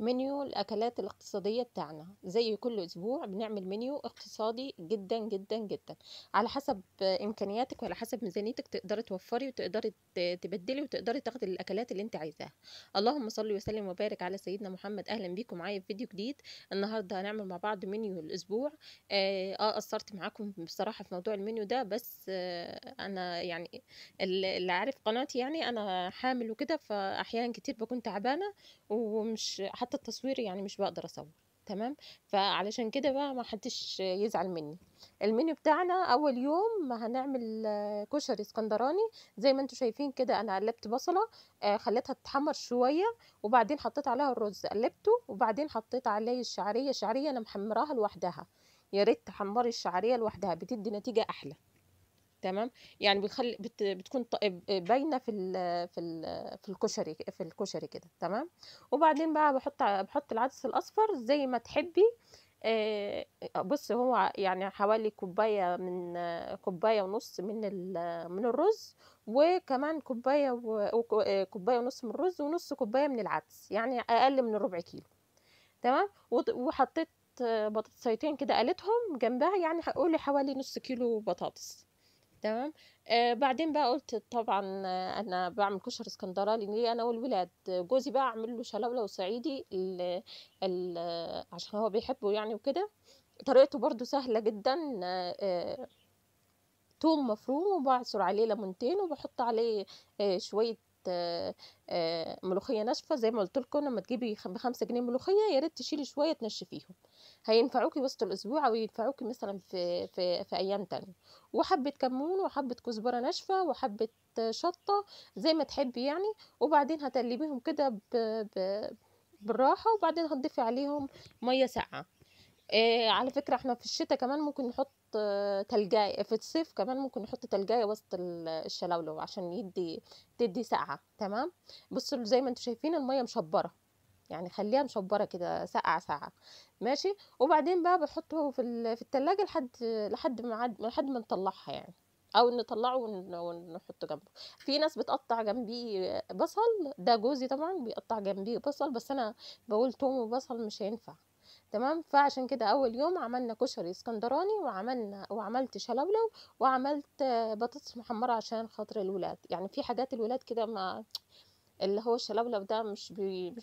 منيو الأكلات الاقتصادية بتاعنا. زي كل أسبوع بنعمل منيو اقتصادي جدا جدا جدا، على حسب إمكانياتك وعلى حسب ميزانيتك تقدري توفري وتقدري تبدلي وتقدري تاخدي الأكلات اللي انت عايزاها. اللهم صل وسلم وبارك على سيدنا محمد. أهلا بيكم معايا في فيديو جديد. النهاردة هنعمل مع بعض منيو الأسبوع. قصرت معاكم بصراحة في موضوع المنيو ده، بس أنا يعني اللي عارف قناتي، يعني أنا حامل وكده، فأحيانا كتير بكون تعبانة ومش حتى التصوير، يعني مش بقدر اصور. تمام. فعلشان كده بقى ما حدش يزعل مني. المنيو بتاعنا اول يوم هنعمل كشري اسكندراني. زي ما انتم شايفين كده، انا قلبت بصله، خليتها تتحمر شويه، وبعدين حطيت عليها الرز قلبته، وبعدين حطيت عليه الشعريه انا محمراها لوحدها. يا ريت تحمري الشعريه لوحدها، بتدي نتيجه احلى. تمام. يعني بتكون باينه في الكشري، كده. تمام. وبعدين بقى بحط العدس الاصفر زي ما تحبي. بص، هو يعني حوالي كوبايه ونص من الرز، وكمان كوبايه ونص من الرز، ونص كوبايه من العدس، يعني اقل من الربع كيلو. تمام. وحطيت بطاطسيتين كده قليتهم جنبها، يعني هقولي حوالي نص كيلو بطاطس. تمام. بعدين بقى قلت طبعا انا بعمل كشري اسكندراني ليه انا والولاد. جوزي بقى اعمل له شلوله وصعيدي عشان هو بيحبه يعني وكده. طريقته برضو سهله جدا. توم مفروم، وبعصر عليه ليمونتين، وبحط عليه شويه ملوخيه ناشفه. زي ما قلت لكم، لما تجيبي ب5 جنيه ملوخيه، يا ريت تشيلي شويه تنشفيهم. هينفعوكي وسط الاسبوع، او ينفعوكي مثلا في ايام تانية. وحبه كمون، وحبه كزبره ناشفه، وحبه شطه، زي ما تحبي يعني. وبعدين هتقلبيهم كده بالراحه، وبعدين هتضيفي عليهم ميه ساقعه. على فكرة، احنا في الشتاء كمان ممكن نحط تلجاية، في الصيف كمان ممكن نحط تلجاية وسط الشلولو عشان تدي سقعة. تمام. بصوا زي ما انتم شايفين المية مشبرة، يعني خليها مشبرة كده ساقعة ساعة. ماشي. وبعدين بقى بحطه في التلاجة لحد ما نطلعها يعني، او نطلعه ونحطه جنبه. في ناس بتقطع جنبيه بصل، ده جوزي طبعا بيقطع جنبيه بصل، بس انا بقول توم وبصل مش هينفع. تمام. فعشان كده اول يوم عملنا كشري اسكندراني، وعملت شلولو، وعملت بطاطس محمره عشان خاطر الولاد. يعني في حاجات الولاد كده، ما اللي هو الشلولو ده مش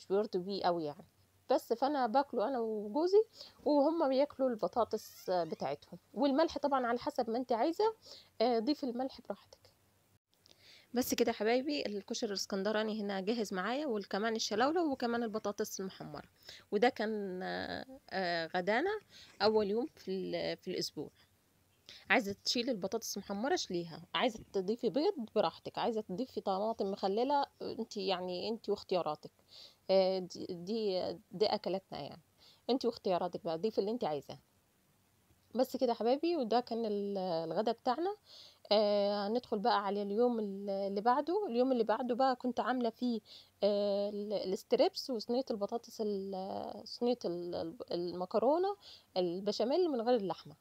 بيرضوا بيه قوي يعني. بس فانا باكله انا وجوزي، وهم بياكلوا البطاطس بتاعتهم. والملح طبعا على حسب ما انت عايزه، ضيفي الملح براحتك. بس كده يا حبايبي، الكشري الاسكندراني هنا جاهز معايا، وكمان الشلاولة، وكمان البطاطس المحمرة. وده كان غدانا اول يوم في الاسبوع. عايزه تشيلي البطاطس محمره شليها، عايزه تضيفي بيض براحتك، عايزه تضيفي طماطم مخلله، انت يعني انت واختياراتك. دي اكلاتنا يعني. انت واختياراتك بقى، ضيفي اللي انت عايزاه. بس كده يا حبايبي، وده كان الغدا بتاعنا. هندخل بقى على اليوم اللي بعده. اليوم اللي بعده بقى كنت عاملة فيه الستريبس، وصينية البطاطس، صينية المكرونة البشاميل من غير اللحمة.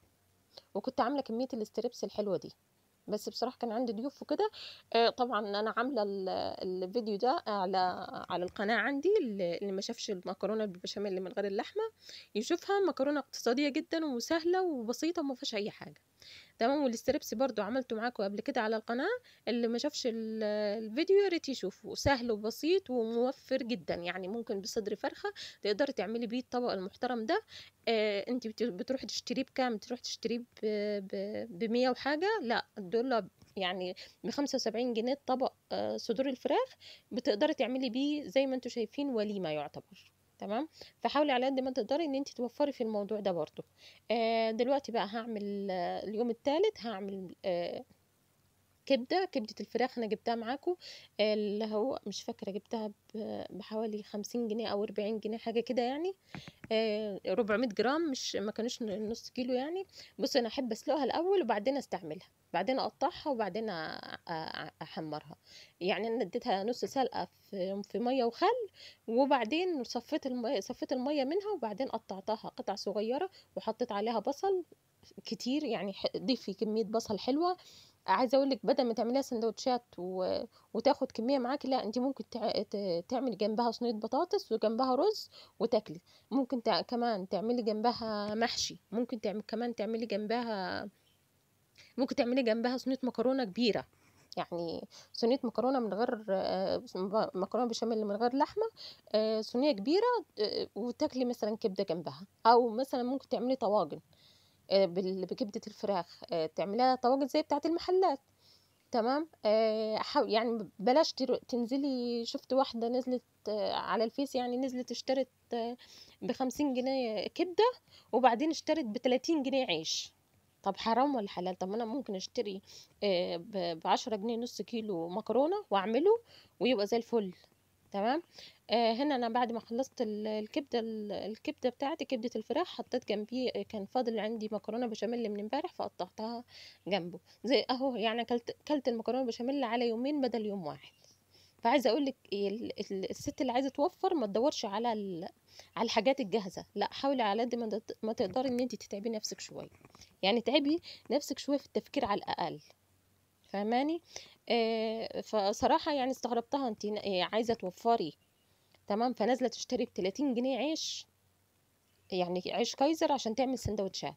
وكنت عاملة كمية الستريبس الحلوة دي. بس بصراحة كان عندي ضيوف وكده. طبعا أنا عاملة الفيديو ده على القناة عندي. اللي ما شافش المكرونة بالبشاميل اللي من غير اللحمة يشوفها. مكرونة اقتصادية جدا وسهلة وبسيطة وما فيهاش أي حاجة. تمام. والستريبس برضو عملته معاكم قبل كده على القناة. اللي ما شافش الفيديو يا ريت يشوفه. سهل وبسيط وموفر جدا، يعني ممكن بصدر فرخة تقدري تعملي بيه الطبق المحترم ده. انت بتروحي تشتريه بكام؟ تروحي تشتريه ب100 وحاجة. لا، دول يعني ب75 جنيه الطبق. صدور الفراخ بتقدري تعملي بيه زي ما انتم شايفين وليمة يعتبر. تمام. فحاولي على قد ما تقدري ان انت توفري في الموضوع ده برضو. دلوقتي بقى هعمل اليوم الثالث هعمل كبدة الفراخ. أنا جبتها معاكم، اللي هو مش فاكرة، جبتها بحوالي 50 جنيه أو 40 جنيه حاجة كده يعني. 400 جرام، مش ما كانوش نص كيلو يعني. بصي، أنا أحب أسلقها الأول وبعدين أستعملها، بعدين أقطعها، وبعدين أحمرها. يعني أنا اديتها نص سلقة في مية وخل، وبعدين صفيت المية منها، وبعدين قطعتها قطع صغيرة، وحطيت عليها بصل كتير. يعني ضيفي كمية بصل حلوة عايزه اقول لك بدل ما تعمليها سندوتشات وتاخد كميه معاكي، لا انت ممكن تعملي جنبها صينيه بطاطس وجنبها رز وتاكلي. ممكن كمان تعملي جنبها محشي، ممكن كمان تعملي جنبها، ممكن تعملي جنبها صينيه مكرونه كبيره. يعني صينيه مكرونه من غير مكرونه بشاميل من غير لحمه، صينيه كبيره، وتاكلي مثلا كبده جنبها. او مثلا ممكن تعملي طواجن بكبده الفراخ، تعمليها طواجن زي بتاعه المحلات. تمام. يعني بلاش تنزلي. شفت واحدة نزلت على الفيس، يعني نزلت اشترت ب50 جنيه كبدة، وبعدين اشترت ب30 جنيه عيش. طب حرام ولا حلال؟ طب ما انا ممكن اشتري ب10 جنيه نص كيلو مكرونة واعمله ويبقى زي الفل. تمام. هنا انا بعد ما خلصت الكبده بتاعتي، كبده الفراخ، حطيت جنبيه، كان فاضل عندي مكرونه بشاميل من امبارح فقطعتها جنبه زي اهو. يعني كلت المكرونه بشاميل على يومين بدل يوم واحد. فعايزه اقول لك الست اللي عايزه توفر ما تدورش على الحاجات الجاهزه، لا حاولي على قد ما تقدري ان انت تتعبي نفسك شويه. يعني تعبي نفسك شويه في التفكير على الاقل. فهماني؟ فصراحه يعني استغربتها، انت عايزه توفري، تمام، فنازله تشتري ب30 جنيه عيش، يعني عيش كايزر عشان تعمل سندوتشات.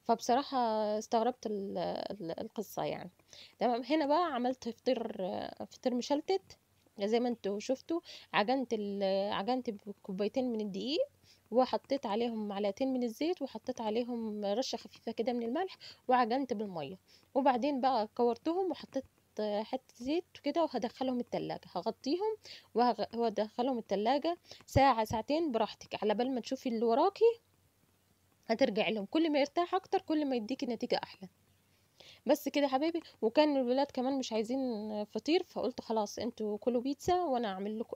فبصراحة استغربت القصة يعني. تمام. هنا بقى عملت فطير مشلتت زي ما انتوا شفتوا. عجنت بكوبايتين من الدقيق، وحطيت عليهم معلقتين من الزيت، وحطيت عليهم رشة خفيفة كده من الملح، وعجنت بالمية. وبعدين بقى كورتهم وحطيت حتة زيت كده، وهدخلهم التلاجة، هغطيهم وهدخلهم التلاجة ساعة ساعتين براحتك، على بال ما تشوفي اللي وراكي هترجعي لهم. كل ما يرتاح اكتر كل ما يديكي نتيجة احلى. بس كده يا حبايبي. وكان الولاد كمان مش عايزين فطير، فقلت خلاص انتوا كلوا بيتزا وانا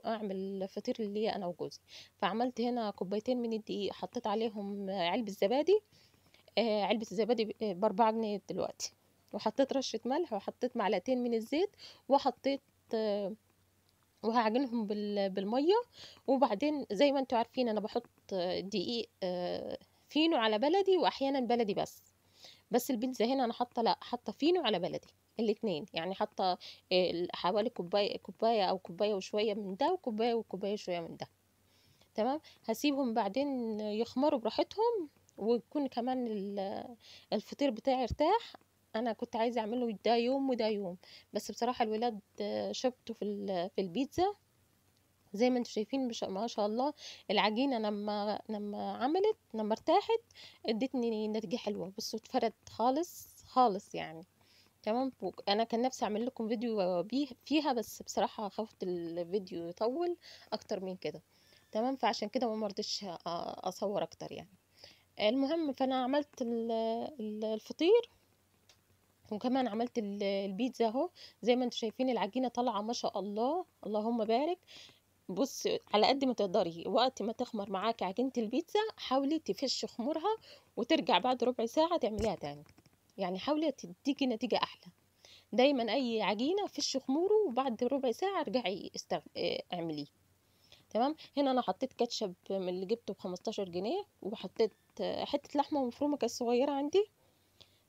اعمل فطير اللي هي انا وجوزي. فعملت هنا كوبايتين من الدقيق، حطيت عليهم علبة زبادي. علبة الزبادي ب4 جنيه دلوقتي. وحطيت رشة ملح، وحطيت معلقتين من الزيت، وحطيت آه، وهعجنهم بالمية. وبعدين زي ما انتوا عارفين انا بحط دقيق فينو على بلدي، واحيانا بلدي بس البيتزا هنا انا حاطه، لا حاطه فينو على بلدي الاتنين. يعني حاطه حوالي كوبايه او كوبايه وشويه من ده، وكوبايه وشويه من ده. تمام. هسيبهم بعدين يخمروا براحتهم، ويكون كمان الفطير بتاعي ارتاح. انا كنت عايزه اعمله ده يوم وده يوم، بس بصراحه الولاد شبطوا في البيتزا. زي ما انتم شايفين ما شاء الله. العجينه لما ارتاحت ادتني نتيجه حلوه. بصوا اتفرد خالص خالص يعني. تمام. انا كان نفسي اعمل لكم فيديو فيها، بس بصراحه خفت الفيديو يطول اكتر من كده. تمام. فعشان كده ما مرضتش اصور اكتر يعني. المهم، فانا عملت الفطير، وكمان عملت البيتزا اهو. زي ما انتم شايفين العجينه طالعه ما شاء الله، اللهم بارك. بص، على قد ما تقدري وقت ما تخمر معاكي عجينة البيتزا حاولي تفش خمورها، وترجع بعد ربع ساعة تعمليها تاني. يعني حاولي تديكي نتيجة أحلى. دايما أي عجينة فش خموره، وبعد ربع ساعة ارجعي اعمليه. تمام. هنا أنا حطيت كاتشب من اللي جبته ب15 جنيه، وحطيت حتة لحمة مفرومة كانت صغيرة عندي.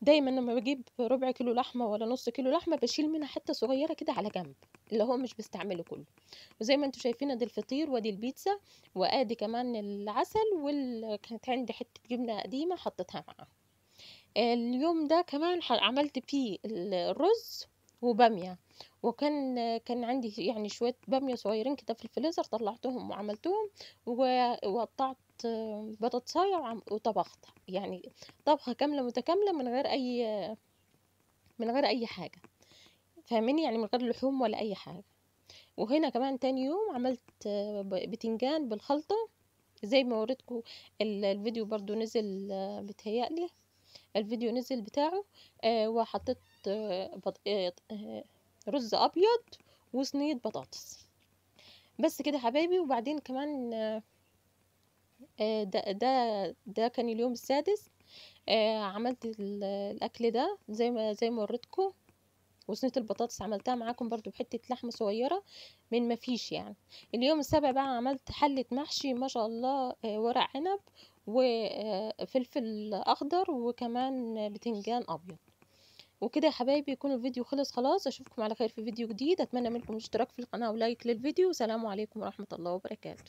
دايما لما بجيب ربع كيلو لحمة ولا نص كيلو لحمة بشيل منها حتة صغيرة كده على جنب، اللي هو مش بستعمله كله. وزي ما انتم شايفين ادي الفطير وادي البيتزا، وادي كمان العسل، كانت عندي حتة جبنة قديمة حطيتها معاه. اليوم ده كمان عملت فيه الرز وبامية. كان عندي يعني شوية بامية صغيرين كده في الفريزر، طلعتهم وعملتهم، وقطعت بطاطساية وطبخت يعني طبخة كاملة متكاملة من غير أي حاجة. فاهميني؟ يعني من غير لحوم ولا أي حاجة. وهنا كمان تاني يوم عملت بتنجان بالخلطة زي ما وريتكم. الفيديو برضو نزل، بتهيألي الفيديو نزل بتاعه. وحطيت رز أبيض وصينية بطاطس. بس كده حبايبي. وبعدين كمان ده كان اليوم السادس. عملت الأكل ده زي ما وريتكم. وصينية البطاطس عملتها معاكم برضو بحتة لحمة صغيرة من ما فيش يعني. اليوم السابع بقى عملت حلة محشي ما شاء الله، ورق عنب وفلفل أخضر وكمان بتنجان أبيض. وكده يا حبايبي يكون الفيديو خلص خلاص. اشوفكم على خير في فيديو جديد. اتمنى منكم الاشتراك في القناة ولايك للفيديو. سلام عليكم ورحمة الله وبركاته.